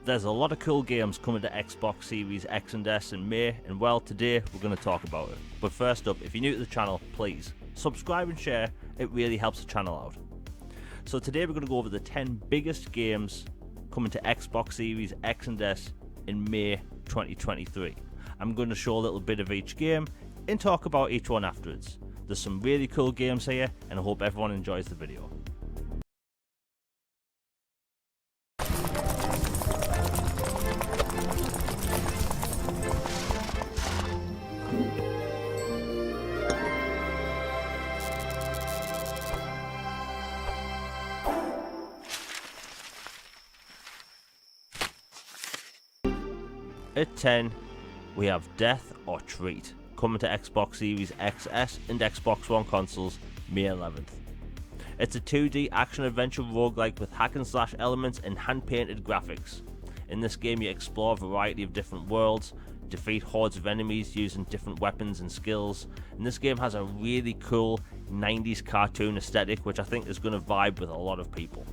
There's a lot of cool games coming to Xbox Series X and S in May, and well, today we're going to talk about it. But first up, if you're new to the channel, please subscribe and share, it really helps the channel out. So today we're going to go over the 10 biggest games coming to Xbox Series X and S in May 2023. I'm going to show a little bit of each game and talk about each one afterwards. There's some really cool games here, and I hope everyone enjoys the video. At 10, we have Death or Treat, coming to Xbox Series XS and Xbox One consoles May 11th. It's a 2D action-adventure roguelike with hack-and-slash elements and hand-painted graphics. In this game you explore a variety of different worlds, defeat hordes of enemies using different weapons and skills, and this game has a really cool 90s cartoon aesthetic which I think is going to vibe with a lot of people.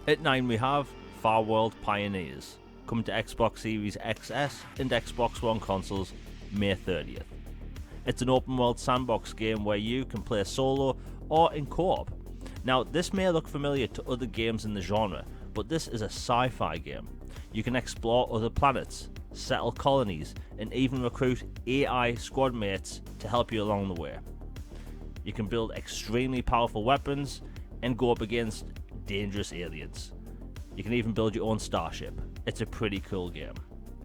At 9 we have Far World Pioneers, coming to Xbox Series XS and Xbox One consoles May 30th. It's an open world sandbox game where you can play solo or in co-op. Now this may look familiar to other games in the genre, but this is a sci-fi game. You can explore other planets, settle colonies, and even recruit AI squad mates to help you along the way. You can build extremely powerful weapons and go up against dangerous aliens. You can even build your own starship. It's a pretty cool game.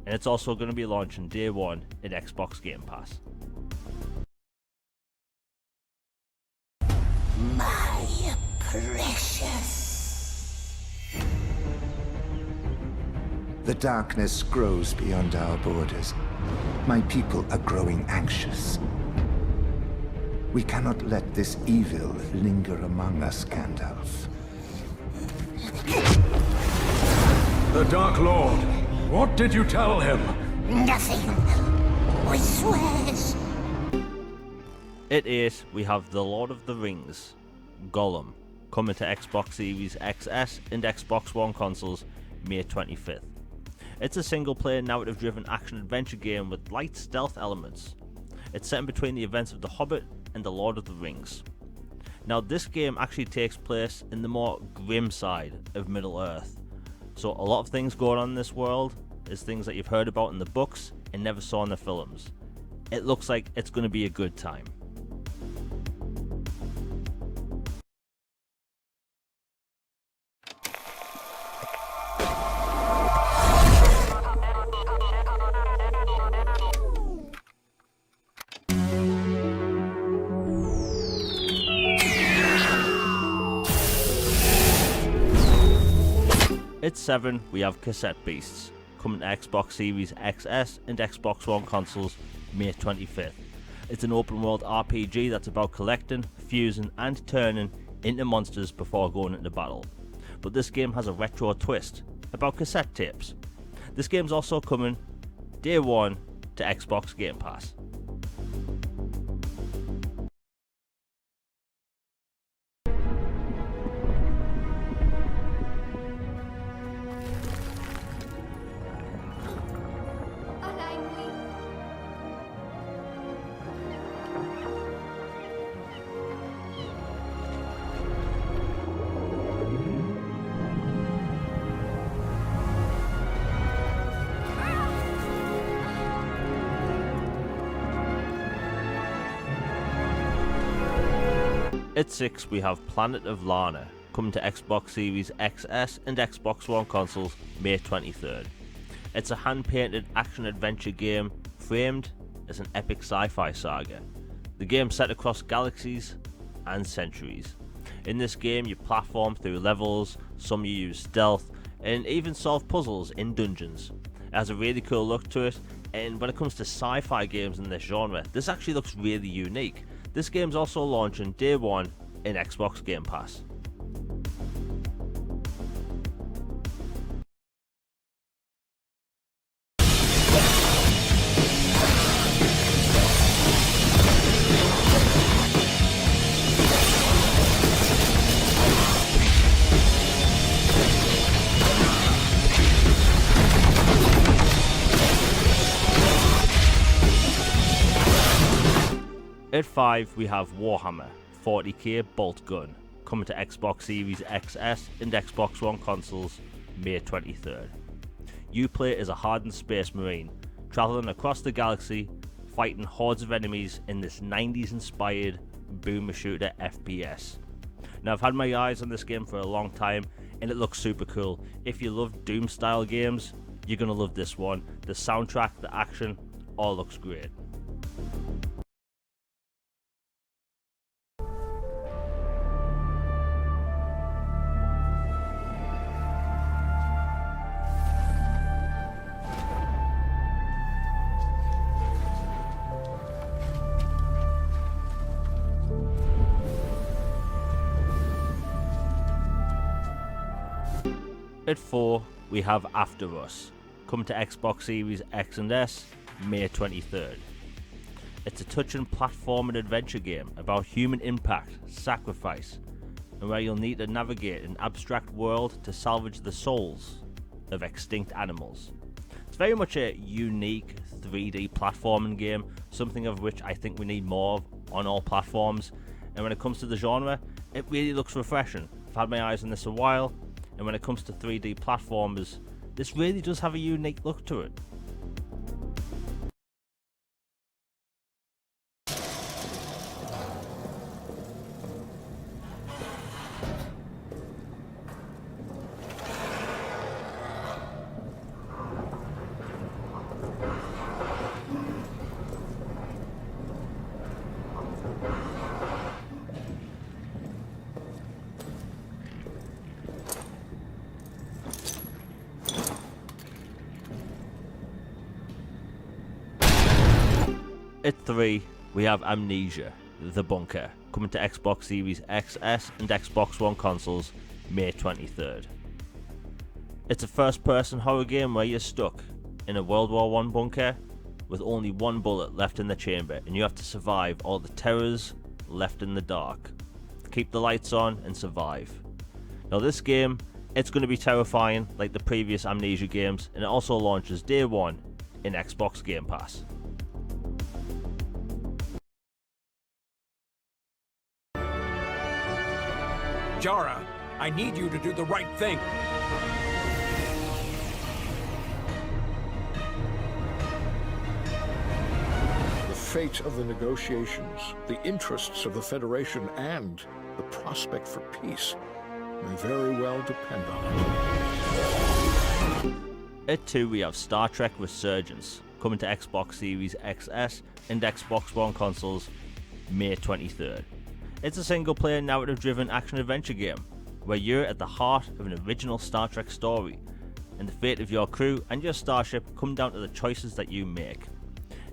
And it's also going to be launching day one in Xbox Game Pass. My precious. The darkness grows beyond our borders. My people are growing anxious. We cannot let this evil linger among us, Gandalf. The Dark Lord, what did you tell him? Nothing. We swears. At 8 we have The Lord of the Rings, Gollum, coming to Xbox Series XS and Xbox One consoles May 25th. It's a single player narrative driven action adventure game with light stealth elements. It's set in between the events of The Hobbit and The Lord of the Rings. Now this game actually takes place in the more grim side of Middle Earth. So a lot of things going on in this world is things that you've heard about in the books and never saw in the films. It looks like it's going to be a good time. At 7 we have Cassette Beasts, coming to Xbox Series XS and Xbox One consoles May 25th. It's an open world RPG that's about collecting, fusing and turning into monsters before going into battle. But this game has a retro twist about cassette tapes. This game's also coming day one to Xbox Game Pass. At 6 we have Planet of Lana, coming to Xbox Series XS and Xbox One consoles May 23rd. It's a hand-painted action-adventure game framed as an epic sci-fi saga. The game's set across galaxies and centuries. In this game you platform through levels, some you use stealth, and even solve puzzles in dungeons. It has a really cool look to it, And when it comes to sci-fi games in this genre, this actually looks really unique. This game's also launching day one in Xbox Game Pass. At 5 we have Warhammer 40k Bolt Gun, coming to Xbox Series XS and Xbox One consoles May 23rd. You play as a hardened space marine, travelling across the galaxy, fighting hordes of enemies in this 90s inspired boomer shooter FPS. Now I've had my eyes on this game for a long time and it looks super cool. If you love Doom style games, you're gonna love this one. The soundtrack, the action, all looks great. At 4 we have After Us, coming to Xbox Series X and S May 23rd. It's a touching platform and adventure game about human impact, sacrifice, and where you'll need to navigate an abstract world to salvage the souls of extinct animals. It's very much a unique 3D platforming game, something of which I think we need more of on all platforms, and when it comes to the genre, it really looks refreshing. I've had my eyes on this a while, and when it comes to 3D platformers, this really does have a unique look to it. At 3, we have Amnesia: The Bunker, coming to Xbox Series XS and Xbox One consoles May 23rd. It's a first-person horror game where you're stuck in a World War I bunker with only one bullet left in the chamber, and you have to survive all the terrors left in the dark. Keep the lights on and survive. Now this game, it's going to be terrifying like the previous Amnesia games, and it also launches day one in Xbox Game Pass. Jara, I need you to do the right thing. The fate of the negotiations, the interests of the Federation, and the prospect for peace may very well depend on it. At 2 we have Star Trek Resurgence, coming to Xbox Series XS and Xbox One consoles May 23rd. It's a single-player narrative-driven action-adventure game, where you're at the heart of an original Star Trek story, and the fate of your crew and your starship come down to the choices that you make.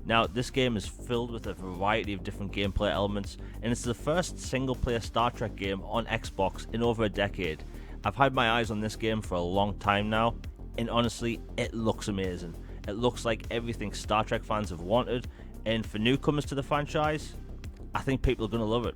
Now, this game is filled with a variety of different gameplay elements, and it's the first single-player Star Trek game on Xbox in over a decade. I've had my eyes on this game for a long time now, and honestly, it looks amazing. It looks like everything Star Trek fans have wanted, and for newcomers to the franchise, I think people are going to love it.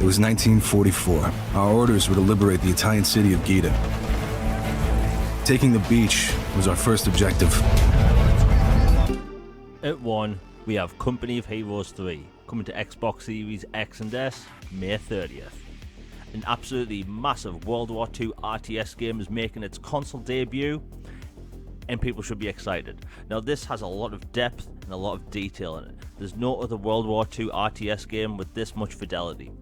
It was 1944. Our orders were to liberate the Italian city of Gaeta. Taking the beach was our first objective. At 1, we have Company of Heroes 3, coming to Xbox Series X and S May 30th. An absolutely massive World War II RTS game is making its console debut, and people should be excited. Now this has a lot of depth and a lot of detail in it. There's no other World War II RTS game with this much fidelity.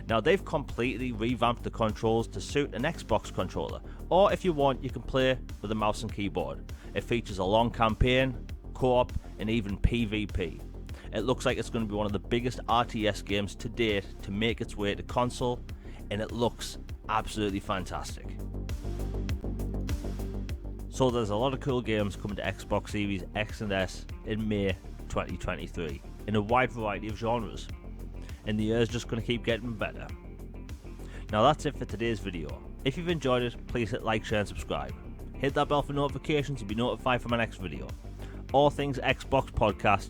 Now they've completely revamped the controls to suit an Xbox controller, or if you want you can play with a mouse and keyboard. It features a long campaign, co-op and even PvP. It looks like it's going to be one of the biggest RTS games to date to make its way to console, and it looks absolutely fantastic. So there's a lot of cool games coming to Xbox Series X and S in May 2023 in a wide variety of genres, and the year's just going to keep getting better. Now that's it for today's video. If you've enjoyed it, please hit like, share and subscribe. Hit that bell for notifications to be notified for my next video. All Things Xbox podcast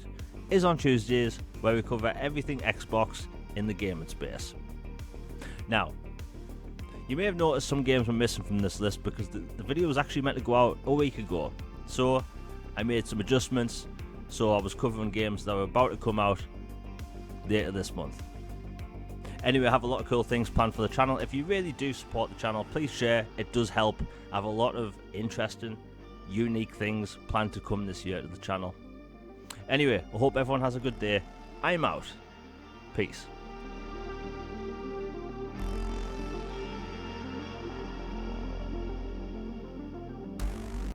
is on Tuesdays, where we cover everything Xbox in the gaming space. Now, you may have noticed some games were missing from this list because the video was actually meant to go out a week ago, so I made some adjustments, so I was covering games that were about to come out later this month. Anyway, I have a lot of cool things planned for the channel. If you really do support the channel, please share, it does help. I have a lot of interesting, unique things planned to come this year to the channel. Anyway, I hope everyone has a good day. I'm out. Peace.